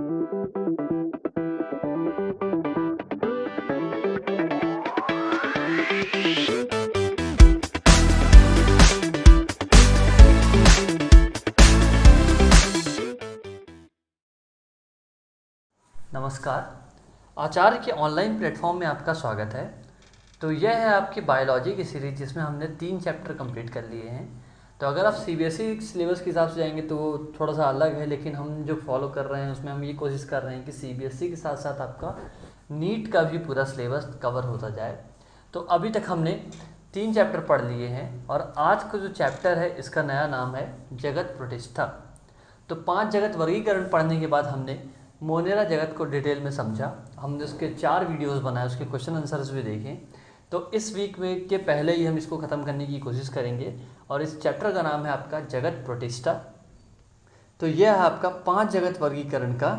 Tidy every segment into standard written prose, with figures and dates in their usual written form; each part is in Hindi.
नमस्कार। आचार्य के ऑनलाइन प्लेटफॉर्म में आपका स्वागत है। तो यह है आपकी बायोलॉजी की सीरीज जिसमें हमने 3 चैप्टर कंप्लीट कर लिए हैं। तो अगर आप सीबीएसई सिलेबस के हिसाब से जाएंगे तो वो थोड़ा सा अलग है, लेकिन हम जो फॉलो कर रहे हैं उसमें हम ये कोशिश कर रहे हैं कि सीबीएसई के साथ साथ आपका नीट का भी पूरा सिलेबस कवर होता जाए। तो अभी तक हमने 3 चैप्टर पढ़ लिए हैं और आज का जो चैप्टर है इसका नया नाम है जगत प्रतिष्ठा। तो 5 जगत वर्गीकरण पढ़ने के बाद हमने मोनेरा जगत को डिटेल में समझा। हमने उसके 4 वीडियोस बनाए, उसके क्वेश्चन आंसर्स भी देखें। तो इस वीक में के पहले ही हम इसको ख़त्म करने की कोशिश करेंगे और इस चैप्टर का नाम है आपका जगत प्रतिष्ठा। तो यह है आपका 5 जगत वर्गीकरण का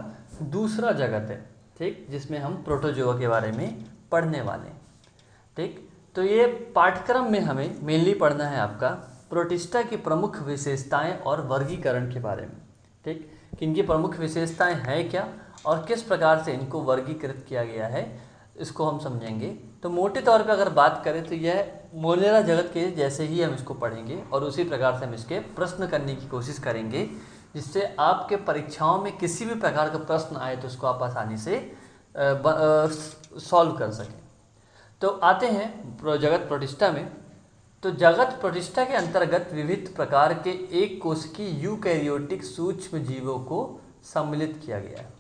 दूसरा जगत है, ठीक, जिसमें हम प्रोटोजोआ के बारे में पढ़ने वाले हैं। ठीक, तो ये पाठ्यक्रम में हमें मेनली पढ़ना है आपका प्रोटिस्टा की प्रमुख विशेषताएं और वर्गीकरण के बारे में। ठीक, कि इनकी प्रमुख विशेषताएं हैं क्या और किस प्रकार से इनको वर्गीकृत किया गया है, इसको हम समझेंगे। तो मोटे तौर पर अगर बात करें तो यह मोनेरा जगत के जैसे ही हम इसको पढ़ेंगे और उसी प्रकार से हम इसके प्रश्न करने की कोशिश करेंगे, जिससे आपके परीक्षाओं में किसी भी प्रकार का प्रश्न आए तो उसको आप आसानी से सॉल्व कर सकें। तो आते हैं जगत प्रतिष्ठा में। तो जगत प्रतिष्ठा के अंतर्गत विविध प्रकार के एक कोशिकीय यूकैरियोटिक सूक्ष्म जीवों को सम्मिलित किया गया है।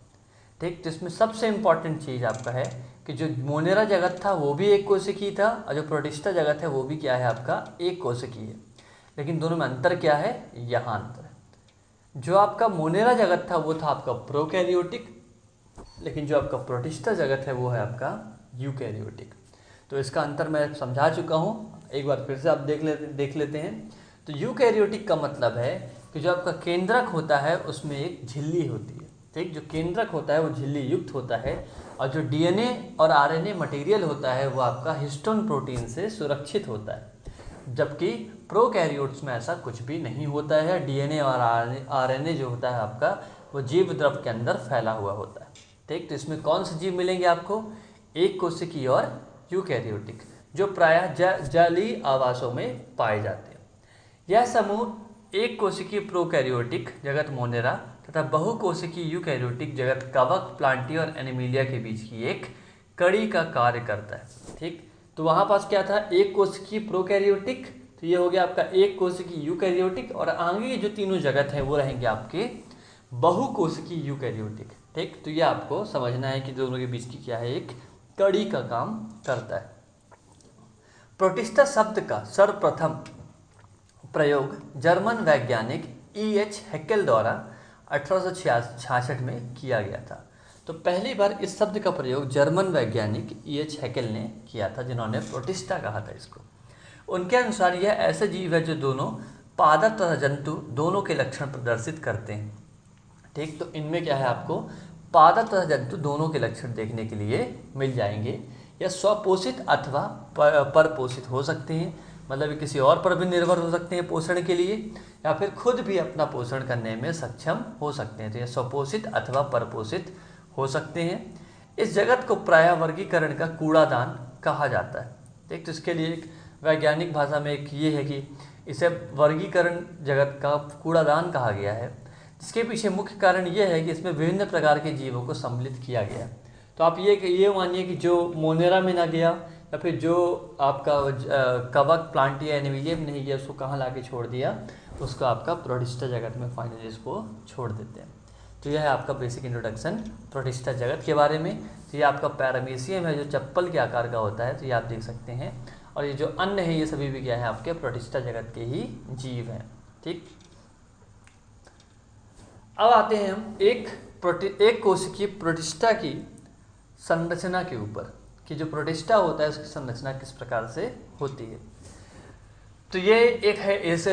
ठीक, तो इसमें सबसे इम्पॉर्टेंट चीज़ आपका है कि जो मोनेरा जगत था वो भी एक कोशिकीय था और जो प्रोटिस्टा जगत है वो भी क्या है आपका एक कोशिकीय है। लेकिन दोनों में अंतर क्या है, यहाँ अंतर है। जो आपका मोनेरा जगत था वो था आपका प्रोकैरियोटिक, लेकिन जो आपका प्रोटिस्टा जगत है वो है आपका यूकैरियोटिक। तो इसका अंतर मैं समझा चुका हूँ, एक बार फिर से आप देख लेते हैं। तो यूकैरियोटिक का मतलब है कि जो आपका केंद्रक होता है उसमें एक झिल्ली होती है। ठीक, जो केंद्रक होता है वो झिल्ली युक्त होता है और जो डीएनए और आरएनए मटेरियल होता है वो आपका हिस्टोन प्रोटीन से सुरक्षित होता है। जबकि प्रोकैरियोट्स में ऐसा कुछ भी नहीं होता है। डीएनए और आरएनए जो होता है आपका वो जीव द्रव के अंदर फैला हुआ होता है। ठीक, तो इसमें कौन से जीव मिलेंगे आपको, एक कोशिकीय और यूकैरियोटिक, जो प्रायः जलीय आवासों में पाए जाते हैं। यह समूह एक कोशिकीय प्रोकैरियोटिक जगत मोनेरा तथा बहुकोशिकीय यूकैरियोटिक जगत कवक, प्लांटी और एनिमिलिया के बीच की एक कड़ी का कार्य करता है। ठीक, तो वहाँ पास क्या था, एक कोशिकीय प्रोकैरियोटिक, तो ये हो गया आपका एक कोशिकीय यूकैरियोटिक, और आगे जो तीनों जगत हैं वो रहेंगे आपके बहुकोशिकीय यूकैरियोटिक। ठीक, तो ये आपको समझना है कि दोनों के बीच की क्या है, एक कड़ी का काम करता है। प्रोटिस्टा शब्द का सर्वप्रथम प्रयोग जर्मन वैज्ञानिक E.H. हैकेल द्वारा 1866 में किया गया था। तो पहली बार इस शब्द का प्रयोग जर्मन वैज्ञानिक E.H. हैकेल ने किया था, जिन्होंने प्रोटिस्टा कहा था इसको। उनके अनुसार यह ऐसे जीव है जो दोनों पादप तथा जंतु दोनों के लक्षण प्रदर्शित करते हैं। ठीक, तो इनमें क्या है, आपको पादप तथा जंतु दोनों के लक्षण देखने के लिए मिल जाएंगे। या स्वपोषित अथवा परपोषित हो सकते हैं, मतलब किसी और पर भी निर्भर हो सकते हैं पोषण के लिए, या फिर खुद भी अपना पोषण करने में सक्षम हो सकते हैं। तो यह स्वपोषित अथवा परपोषित हो सकते हैं। इस जगत को प्रायः वर्गीकरण का कूड़ादान कहा जाता है। ठीक, तो इसके लिए एक वैज्ञानिक भाषा में एक ये है कि इसे वर्गीकरण जगत का कूड़ादान कहा गया है। इसके पीछे मुख्य कारण ये है कि इसमें विभिन्न प्रकार के जीवों को सम्मिलित किया गया। तो आप ये मानिए कि जो मोनेरा में ना गया या फिर जो आपका कवक, प्लांटी या एनिमिलिया में नहीं गया, उसको कहाँ ला के छोड़ दिया, उसको आपका प्रोटिस्टा जगत में फाइनली इसको छोड़ देते हैं। तो यह है आपका बेसिक इंट्रोडक्शन प्रोटिस्टा जगत के बारे में। तो ये आपका पैरामीशियम है जो चप्पल के आकार का होता है, तो ये आप देख सकते हैं। और ये जो अन्य है ये सभी भी क्या है, आपके प्रोटिस्टा जगत के ही जीव हैं। ठीक, अब आते हैं हम एक कोशिकीय प्रोटिस्टा की संरचना के ऊपर, कि जो प्रोटिस्टा होता है उसकी संरचना किस प्रकार से होती है। तो ये एक है, इस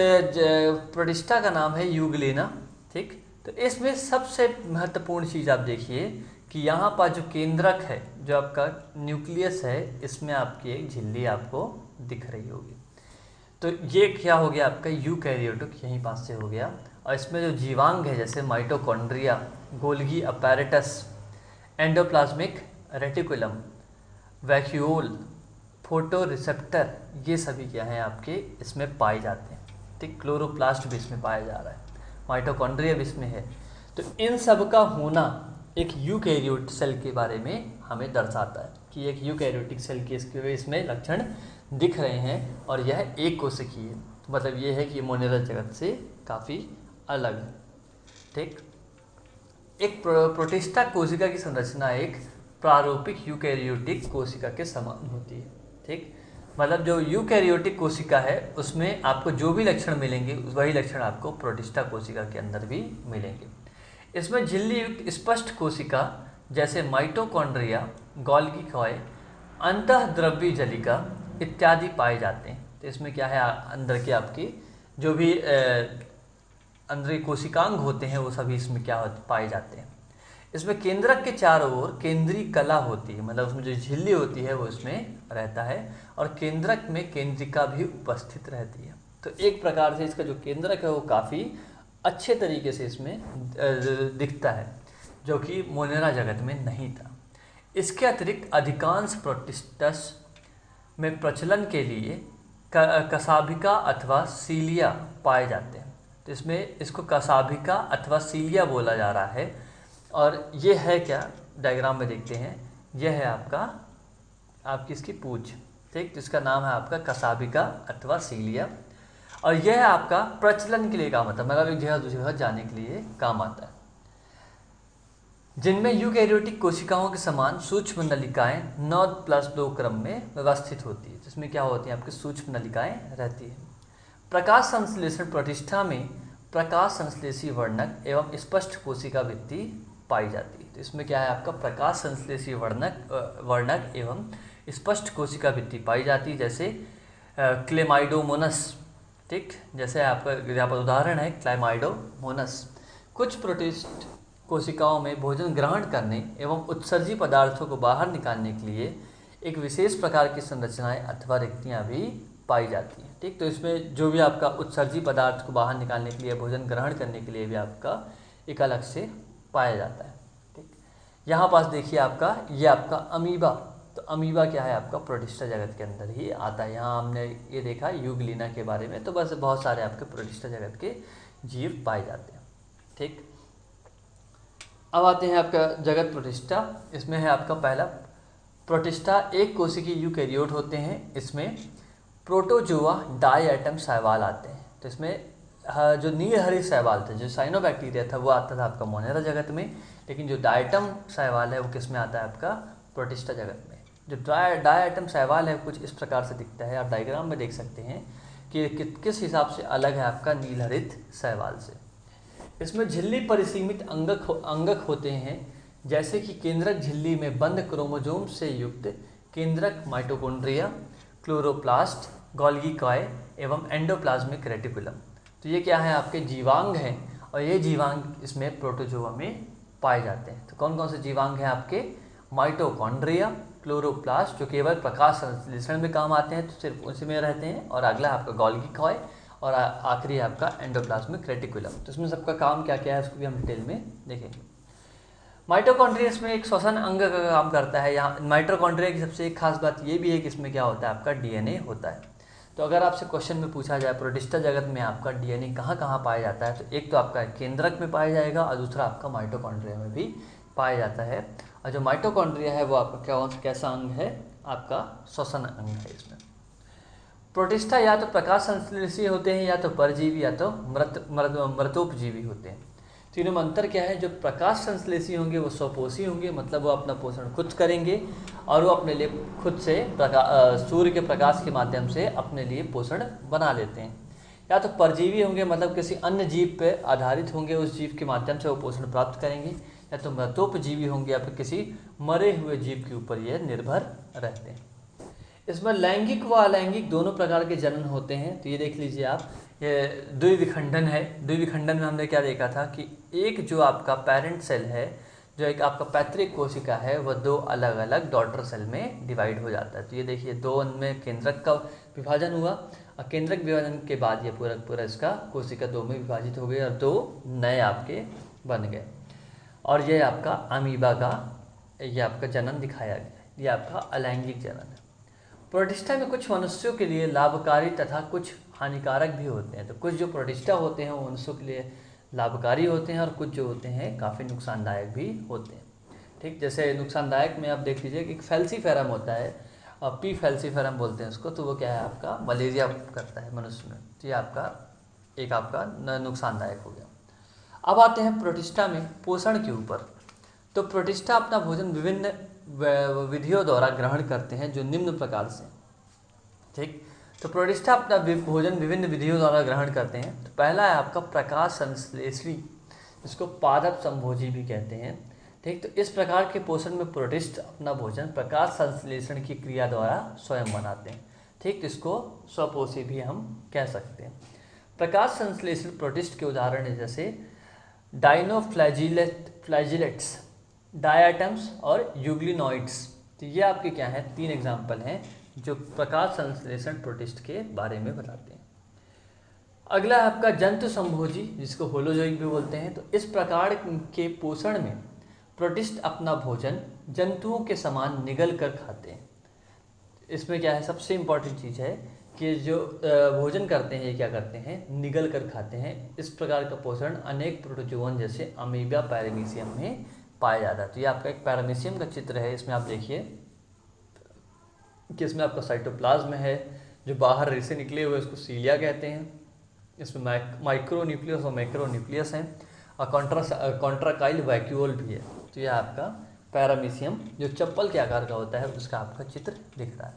प्रोटिस्टा का नाम है यूग्लेना। ठीक, तो इसमें सबसे महत्वपूर्ण चीज़ आप देखिए कि यहाँ पर जो केंद्रक है, जो आपका न्यूक्लियस है, इसमें आपकी एक झिल्ली आपको दिख रही होगी। तो ये क्या हो गया, आपका यूकैरियोटिक यहीं पास से हो गया। और इसमें जो जीवांग है जैसे mitochondria Golgi apparatus, endoplasmic reticulum, vacuole, photo receptor, ये सभी क्या हैं आपके इसमें पाए जाते हैं। ठीक, क्लोरोप्लास्ट भी इसमें पाया जा रहा है, माइटोकॉन्ड्रिया भी इसमें है। तो इन सब का होना एक यूकैरियोट सेल के बारे में हमें दर्शाता है कि एक यूकैरियोटिक सेल के इसमें लक्षण दिख रहे हैं और यह एक कोशिकीय है। तो मतलब ये है कि ये मोनेरा जगत से काफ़ी अलग है। ठीक, एक प्रोटिस्टा कोशिका की संरचना एक प्रारूपिक यूकैरियोटिक कोशिका के समान होती है। ठीक, मतलब जो यूकैरियोटिक कोशिका है उसमें आपको जो भी लक्षण मिलेंगे वही लक्षण आपको प्रोटिस्टा कोशिका के अंदर भी मिलेंगे। इसमें झिल्ली युक्त स्पष्ट कोशिका जैसे माइटोकॉन्ड्रिया, गोल्गी कॉय, अंतःद्रव्य जलिका इत्यादि पाए जाते हैं। तो इसमें क्या है, अंदर के आपकी जो भी अंदर कोशिकांग होते हैं वो सभी इसमें क्या पाए जाते हैं। इसमें केंद्रक के चारों ओर केंद्रीय कला होती है, मतलब उसमें जो झिल्ली होती है वो इसमें रहता है और केंद्रक में केंद्रिका भी उपस्थित रहती है। तो एक प्रकार से इसका जो केंद्रक है वो काफ़ी अच्छे तरीके से इसमें दिखता है, जो कि मोनेरा जगत में नहीं था। इसके अतिरिक्त अधिकांश प्रोटिस्टस में प्रचलन के लिए कसाभिका अथवा सीलिया पाए जाते हैं। तो इसमें इसको कसाभिका अथवा सीलिया बोला जा रहा है और ये है क्या, डायग्राम में देखते हैं, यह है आपकी इसकी पूंछ। ठीक, जिसका नाम है आपका कसाभिका अथवा सीलिया और यह है आपका प्रचलन के लिए काम आता है, मतलब एक जगह दूसरी जगह जाने के लिए काम आता है। जिनमें यूकैरियोटिक कोशिकाओं के समान सूक्ष्म नलिकाएं 9+2 क्रम में व्यवस्थित होती है, जिसमें क्या होती हैं आपकी सूक्ष्म नलिकाएं रहती है। प्रकाश संश्लेषण प्रतिष्ठा में प्रकाश संश्लेषी वर्णक एवं स्पष्ट कोशिका भित्ति पाई जाती है। तो इसमें क्या है आपका प्रकाश संश्लेषी वर्णक एवं स्पष्ट कोशिका भित्ति पाई जाती है, जैसे क्लेमाइडोमोनस। ठीक, जैसे आपका यहाँ पर उदाहरण है क्लेमाइडोमोनस। कुछ प्रोटिस्ट कोशिकाओं में भोजन ग्रहण करने एवं उत्सर्जी पदार्थों को बाहर निकालने के लिए एक विशेष प्रकार की संरचनाएं अथवा रिक्तियाँ भी पाई जाती हैं। ठीक, तो इसमें जो भी आपका उत्सर्जी पदार्थ को बाहर निकालने के लिए, भोजन ग्रहण करने के लिए भी आपका एक अलग से पाया जाता है। ठीक, यहाँ पास देखिए आपका ये आपका अमीबा। तो अमीबा क्या है आपका प्रोटिस्टा जगत के अंदर ही आता है। यहाँ हमने ये देखा यूग्लिना के बारे में, तो बस बहुत सारे आपके प्रोटिस्टा जगत के जीव पाए जाते हैं। ठीक, अब आते हैं आपका जगत प्रोटिस्टा। इसमें है आपका पहला प्रोटिस्टा एक कोशिकीय यूकैरियोट होते हैं। इसमें प्रोटोजोआ डाई एटम शैवाल आते हैं। तो इसमें जो नीलहरी शैवाल थे, जो साइनोबैक्टीरिया था, वो आता था आपका मोनेरा जगत में, लेकिन जो डायटम शैवाल है वो किस में आता है आपका प्रोटिस्टा जगत में। जो डाई एटम शैवाल है कुछ इस प्रकार से दिखता है, आप डायग्राम में देख सकते हैं कि किस हिसाब से अलग है आपका नीलहरित शैवाल से। इसमें झिल्ली परिसीमित अंगक होते हैं, जैसे कि केंद्रक झिल्ली में बंद क्रोमोजोम से युक्त केंद्रक माइटोकॉन्ड्रिया, क्लोरोप्लास्ट, गोल्गी कॉय एवं एंडोप्लाज्मिक रेटिकुलम। तो ये क्या है आपके जीवांग हैं और ये जीवांग इसमें प्रोटोजोआ में पाए जाते हैं। तो कौन कौन से जीवांग हैं आपके, माइटोकॉन्ड्रिया, क्लोरोप्लास्ट जो केवल प्रकाश संश्लेषण में काम आते हैं, तो सिर्फ उसी में रहते हैं, और अगला आपका गोल्गी कॉय और आखिरी आपका एंडोप्लाज्मिक रेटिकुलम। तो इसमें सबका काम क्या क्या है उसको भी हम डिटेल में देखेंगे। माइटोकॉन्ड्रिया इसमें एक श्वसन अंग का काम करता है। यहाँ माइटोकॉन्ड्रिया की सबसे एक खास बात ये भी है कि इसमें क्या होता है आपका डीएनए होता है। तो अगर आपसे क्वेश्चन में पूछा जाए प्रोटिस्टा जगत में आपका डीएनए कहाँ कहाँ पाया जाता है, तो एक तो आपका केंद्रक में पाया जाएगा और दूसरा आपका माइटोकॉन्ड्रिया में भी पाया जाता है। और जो माइटोकॉन्ड्रिया है वो आपका कैसा अंग है, आपका श्वसन अंग है। इसमें प्रोटिस्टा या तो प्रकाश संश्लेषी होते हैं, या तो परजीवी, या तो मृतोपजीवी होते हैं। तीनों में अंतर क्या है, जो प्रकाश संश्लेषी होंगे वो स्वपोषी होंगे, मतलब वो अपना पोषण खुद करेंगे और वो अपने लिए खुद से सूर्य के प्रकाश के माध्यम से अपने लिए पोषण बना लेते हैं। या तो परजीवी होंगे, मतलब किसी अन्य जीव पे आधारित होंगे, उस जीव के माध्यम से वो पोषण प्राप्त करेंगे। या तो मृतोपजीवी होंगे, या फिर किसी मरे हुए जीव के ऊपर ये निर्भर रहते हैं। इसमें लैंगिक व अलैंगिक दोनों प्रकार के जनन होते हैं। तो ये देख लीजिए आप, ये द्विविखंडन है। द्विविखंडन में हमने क्या देखा था कि एक जो आपका पेरेंट सेल है, जो एक आपका पैतृक कोशिका है, वह दो अलग अलग डॉटर सेल में डिवाइड हो जाता है। तो ये देखिए दो में केंद्रक का विभाजन हुआ और केंद्रक विभाजन के बाद ये पूरा इसका कोशिका दो में विभाजित हो गया और दो नए आपके बन गए। और ये आपका अमीबा का ये आपका जनन दिखाया गया है, ये आपका अलैंगिक जनन है। प्रोटिस्टा में कुछ मनुष्यों के लिए लाभकारी तथा कुछ हानिकारक भी होते हैं। तो कुछ जो प्रोटिस्टा होते हैं वो मनुष्यों के लिए लाभकारी होते हैं और कुछ जो होते हैं काफ़ी नुकसानदायक भी होते हैं। ठीक, जैसे नुकसानदायक में आप देख लीजिए कि एक फैल्सीफेरम होता है, पी फैल्सीफेरम बोलते हैं उसको, तो वो क्या है आपका मलेरिया करता है मनुष्य में, तो ये आपका नुकसानदायक हो गया। अब आते हैं प्रोटिस्टा में पोषण के ऊपर। तो प्रोटिस्टा अपना भोजन विभिन्न विधियों द्वारा ग्रहण करते हैं जो निम्न प्रकार से। ठीक, तो प्रोटिस्टा अपना भोजन विभिन्न विधियों द्वारा ग्रहण करते हैं। तो पहला है आपका प्रकाश संश्लेषी, जिसको पादप संभोजी भी कहते हैं। ठीक, तो इस प्रकार के पोषण में प्रोटिस्ट अपना भोजन प्रकाश संश्लेषण की क्रिया द्वारा स्वयं बनाते हैं। ठीक, इसको स्वपोषी भी हम कह सकते हैं। प्रकाश संश्लेषण प्रोटिस्ट के उदाहरण है जैसे डाइनोफ्लैजिलेट्स, डायाटम्स और यूग्लिनोइड्स। तो ये आपके क्या हैं, 3 एग्जाम्पल हैं जो प्रकाश संश्लेषण प्रोटिस्ट के बारे में बताते हैं। अगला है आपका जंतु संभोजी, जिसको होलोजोइक भी बोलते हैं। तो इस प्रकार के पोषण में प्रोटिस्ट अपना भोजन जंतुओं के समान निगल कर खाते हैं। इसमें क्या है, सबसे इम्पॉर्टेंट चीज़ है कि जो भोजन करते हैं ये क्या करते हैं, निगल कर खाते हैं। इस प्रकार का पोषण अनेक प्रोटोजोअन जैसे अमीबा पैरामीशियम में पाया जाता है। तो ये आपका एक पैरामीशियम का चित्र है, इसमें आप देखिए कि इसमें आपका साइटोप्लाज्म है, जो बाहर रेसे निकले हुए उसको सीलिया कहते हैं। इसमें माइक्रो न्यूक्लियस और मैक्रो न्यूक्लियस हैं और कॉन्ट्राकाइल वैक्यूल भी है। तो यह आपका पैरामीशियम जो चप्पल के आकार का होता है उसका आपका चित्र दिख रहा है।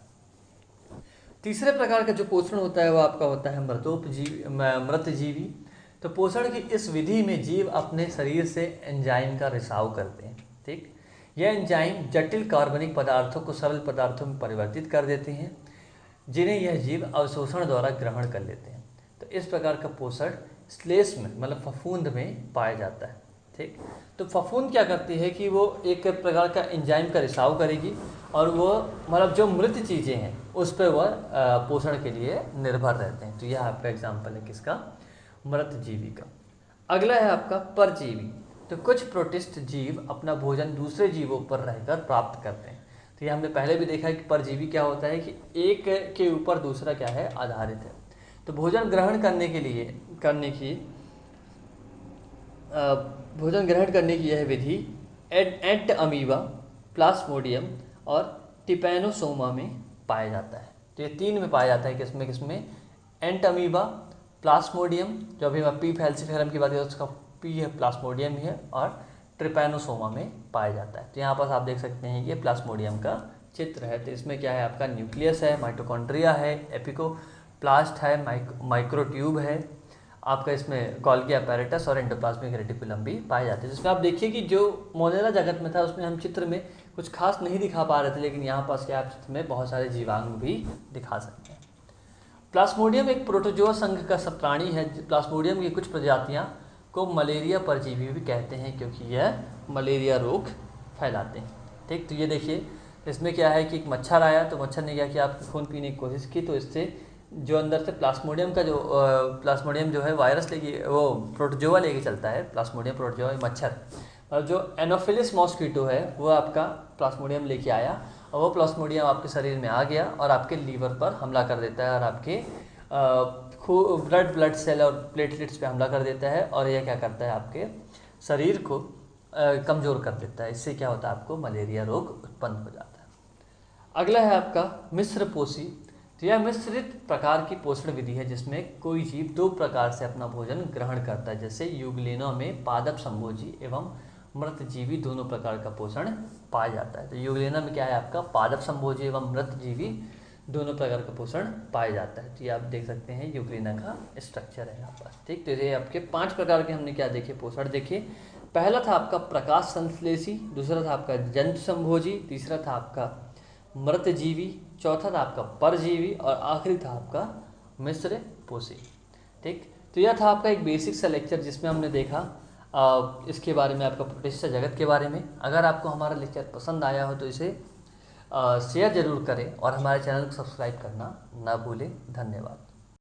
तीसरे प्रकार का जो पोषण होता है वो आपका होता है मृतजीवी। तो पोषण की इस विधि में जीव अपने शरीर से एंजाइम का रिसाव करते हैं। ठीक, यह एंजाइम जटिल कार्बनिक पदार्थों को सरल पदार्थों में परिवर्तित कर देते हैं, जिन्हें यह जीव अवशोषण द्वारा ग्रहण कर लेते हैं। तो इस प्रकार का पोषण श्लेष्म में मतलब फफूंद में पाया जाता है। ठीक, तो फफूंद क्या करती है कि वो एक प्रकार का एंजाइम का रिसाव करेगी और वो मतलब जो मृत चीज़ें हैं उस पर वह पोषण के लिए निर्भर रहते हैं। तो यह आपका एग्जाम्पल है किसका, मृतजीवी का। अगला है आपका परजीवी। तो कुछ प्रोटिस्ट जीव अपना भोजन दूसरे जीवों पर रहकर प्राप्त करते हैं। तो ये हमने पहले भी देखा है कि परजीवी क्या होता है कि एक के ऊपर दूसरा क्या है, आधारित है। तो भोजन ग्रहण करने की यह विधि एंट अमीबा, प्लाज्मोडियम और टिपैनोसोमा में पाया जाता है। तो ये 3 में पाया जाता है, किसमें एंट अमीबा, प्लाज्मोडियम, जो अभी मैं पी फैल्सीफेरम की बात करें उसका पी है, प्लाज्मोडियम ही है, और ट्रिपैनोसोमा में पाया जाता है। तो यहाँ पर आप देख सकते हैं ये प्लाज्मोडियम का चित्र है। तो इसमें क्या है, आपका न्यूक्लियस है, माइटोकॉन्ड्रिया है, एपिकोप्लास्ट है, माइक्रोट्यूब है, आपका इसमें गोल्गी अपैरेटस और एंडोप्लाज्मिक रेटिकुलम भी पाए जाते हैं। जिसमें आप देखिए कि जो मोनेरा जगत में था उसमें हम चित्र में कुछ खास नहीं दिखा पा रहे थे, लेकिन यहाँ पास क्या आप चित्र में बहुत सारे जीवाणु भी दिखा सकते हैं। प्लाज्मोडियम एक प्रोटोजोआ संघ का सब प्राणी है। प्लाज्मोडियम की कुछ प्रजातियाँ को मलेरिया परजीवी भी कहते हैं, क्योंकि यह मलेरिया रोग फैलाते हैं। ठीक, तो ये देखिए इसमें क्या है कि एक मच्छर आया, तो मच्छर ने क्या किया, आपकी खून पीने की कोशिश की, तो इससे जो अंदर से प्लाज्मोडियम जो है वायरस लेके वो प्रोटोजोआ लेके चलता है, प्लाज्मोडियम प्रोटोजोआ मच्छर, और जो एनोफिलिस मॉस्किटो है वो आपका प्लाज्मोडियम लेके आया और वो प्लाज्मोडियम आपके शरीर में आ गया और आपके लीवर पर हमला कर देता है और आपके ब्लड सेल और प्लेटलेट्स पे हमला कर देता है, और यह क्या करता है, आपके शरीर को कमज़ोर कर देता है। इससे क्या होता है, आपको मलेरिया रोग उत्पन्न हो जाता है। अगला है आपका मिश्र पोषी। तो यह मिश्रित प्रकार की पोषण विधि है जिसमें कोई जीव 2 प्रकार से अपना भोजन ग्रहण करता है। जैसे यूग्लिना में पादप संभोजी एवं मृतजीवी दोनों प्रकार का पोषण पाया जाता है। तो यूग्लिना में क्या है, आपका पादप संभोजी एवं मृतजीवी दोनों प्रकार का पोषण पाया जाता है। तो ये आप देख सकते हैं यूग्लिना का स्ट्रक्चर है यहाँ पर। ठीक, तो ये आपके 5 प्रकार के हमने क्या देखे, पोषण देखे। पहला था आपका प्रकाश संश्लेषी, दूसरा था आपका जंतु संभोजी, तीसरा था आपका मृतजीवी, चौथा था आपका परजीवी और आखिरी था आपका मिश्र पोषी। ठीक, तो यह था आपका एक बेसिक सा लेक्चर जिसमें हमने देखा इसके बारे में, आपका प्रोटिस्टा जगत के बारे में। अगर आपको हमारा लेक्चर पसंद आया हो तो इसे शेयर ज़रूर करें और हमारे चैनल को सब्सक्राइब करना ना भूलें। धन्यवाद।